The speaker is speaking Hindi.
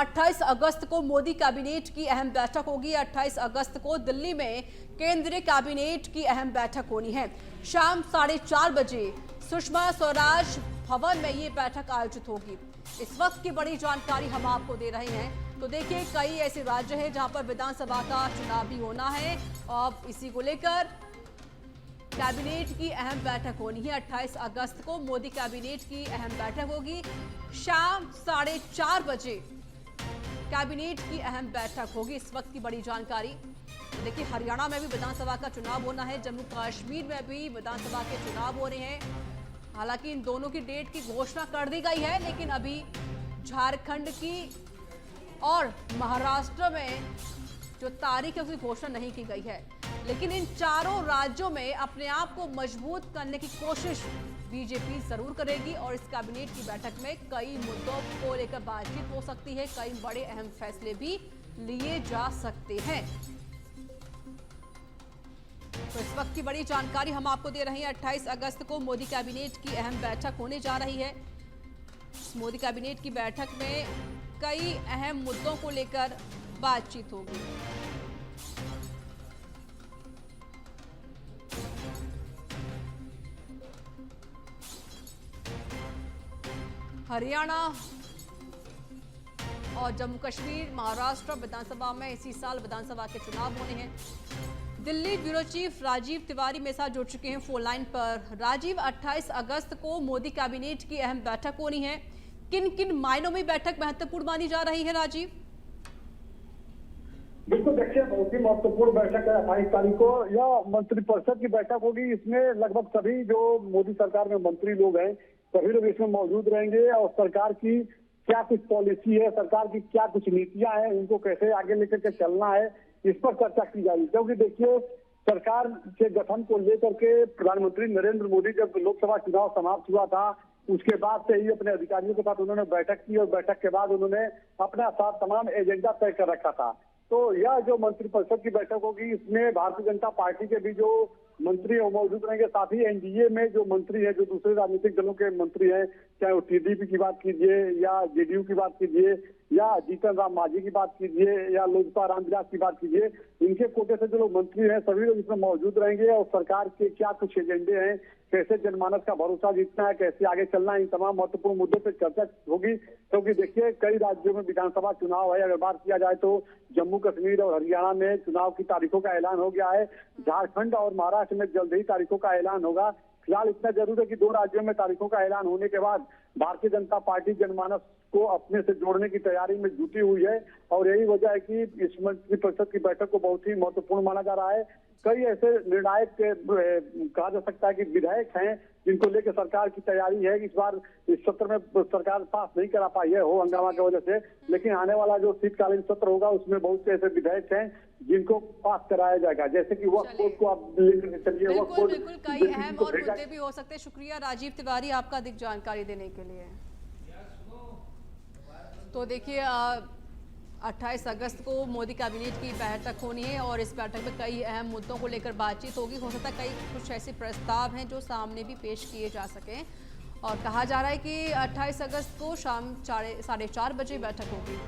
28 अगस्त को मोदी कैबिनेट की अहम बैठक होगी। 28 अगस्त को दिल्ली में केंद्रीय कैबिनेट की अहम बैठक होनी है। शाम 4:30 बजे सुषमा स्वराज भवन में ये बैठक आयोजित होगी। इस वक्त की बड़ी जानकारी हम आपको दे रहे हैं। तो देखिए, कई ऐसे राज्य हैं जहां पर विधानसभा का चुनाव भी होना है और इसी को लेकर कैबिनेट की अहम बैठक होनी है। 28 अगस्त को मोदी कैबिनेट की अहम बैठक होगी। शाम 4:30 बजे कैबिनेट की अहम बैठक होगी। इस वक्त की बड़ी जानकारी। तो देखिए, हरियाणा में भी विधानसभा का चुनाव होना है, जम्मू कश्मीर में भी विधानसभा के चुनाव हो रहे हैं। हालांकि इन दोनों की डेट की घोषणा कर दी गई है, लेकिन अभी झारखंड की और महाराष्ट्र में जो तारीख है उसकी घोषणा नहीं की गई है। लेकिन इन चारों राज्यों में अपने आप को मजबूत करने की कोशिश बीजेपी जरूर करेगी और इस कैबिनेट की बैठक में कई मुद्दों को लेकर बातचीत हो सकती है, कई बड़े अहम फैसले भी लिए जा सकते हैं। तो इस वक्त की बड़ी जानकारी हम आपको दे रहे हैं। 28 अगस्त को मोदी कैबिनेट की अहम बैठक होने जा रही है। इस मोदी कैबिनेट की बैठक में कई अहम मुद्दों को लेकर बातचीत होगी। हरियाणा और जम्मू कश्मीर, महाराष्ट्र विधानसभा में इसी साल विधानसभा के चुनाव होने हैं। दिल्ली ब्यूरो चीफ राजीव तिवारी मेरे साथ जुड़ चुके हैं फोन लाइन पर। राजीव, 28 अगस्त को मोदी कैबिनेट की अहम बैठक होनी है। किन किन मायनों में बैठक महत्वपूर्ण मानी जा रही है राजीव? बिल्कुल, देखिए, बहुत ही महत्वपूर्ण बैठक है 28 तारीख को। यह मंत्रिपरिषद की बैठक होगी। इसमें लगभग सभी जो मोदी सरकार में मंत्री लोग हैं सभी लोग इसमें मौजूद रहेंगे और सरकार की क्या कुछ पॉलिसी है, सरकार की क्या कुछ नीतियां हैं, उनको कैसे आगे लेकर के चलना है, इस पर चर्चा की जाएगी। क्योंकि देखिए, सरकार के गठन को लेकर के प्रधानमंत्री नरेंद्र मोदी जब लोकसभा चुनाव समाप्त हुआ था उसके बाद से ही अपने अधिकारियों के साथ उन्होंने बैठक की और बैठक के बाद उन्होंने अपना साथ तमाम एजेंडा तय कर रखा था। तो यह जो मंत्रिपरिषद की बैठक होगी इसमें भारतीय जनता पार्टी के भी जो मंत्री है वो मौजूद रहेंगे। साथ ही एनडीए में जो मंत्री है, जो दूसरे राजनीतिक दलों के मंत्री हैं, चाहे वो टीडीपी की बात कीजिए या जेडीयू की बात कीजिए या जीतन राम मांझी की बात कीजिए या लोजपा रामविलास की बात कीजिए, इनके कोटे से जो लोग मंत्री हैं सभी लोग इसमें मौजूद रहेंगे और सरकार के क्या कुछ एजेंडे हैं, कैसे जनमानस का भरोसा जीतना है, कैसे आगे चलना है, इन तमाम महत्वपूर्ण मुद्दों पर चर्चा होगी। क्योंकि देखिए, कई राज्यों में विधानसभा चुनाव है। अगर बात किया जाए तो जम्मू कश्मीर और हरियाणा में चुनाव की तारीखों का ऐलान हो गया है। झारखंड और महाराष्ट्र में जल्द ही तारीखों का ऐलान होगा। फिलहाल इतना जरूर है कि दो राज्यों में तारीखों का ऐलान होने के बाद भारतीय जनता पार्टी जनमानस को अपने से जोड़ने की तैयारी में जुटी हुई है और यही वजह है कि इस मंत्रिपरिषद की बैठक को बहुत ही महत्वपूर्ण माना जा रहा है। कई ऐसे निर्णायक कहा जा सकता है कि विधायक हैं जिनको लेकर सरकार की तैयारी है। इस बार इस सत्र में सरकार पास नहीं करा पाई है हो हंगामा की वजह से, लेकिन आने वाला जो शीतकालीन सत्र होगा उसमें बहुत से ऐसे विधायक हैं जिनको पास कराया जाएगा। जैसे कि वक्फ बोर्ड को आप लेकर चलिए, वक्फ बोर्ड बिल्कुल कई अहम और मुद्दे भी हो सकते हैं। शुक्रिया राजीव तिवारी आपका अधिक जानकारी देने के लिए। तो देखिए, 28 अगस्त को मोदी कैबिनेट की बैठक होनी है और इस बैठक में कई अहम मुद्दों को लेकर बातचीत होगी। हो सकता है कई कुछ ऐसे प्रस्ताव हैं जो सामने भी पेश किए जा सकें और कहा जा रहा है कि 28 अगस्त को शाम 4:30 बजे बैठक होगी।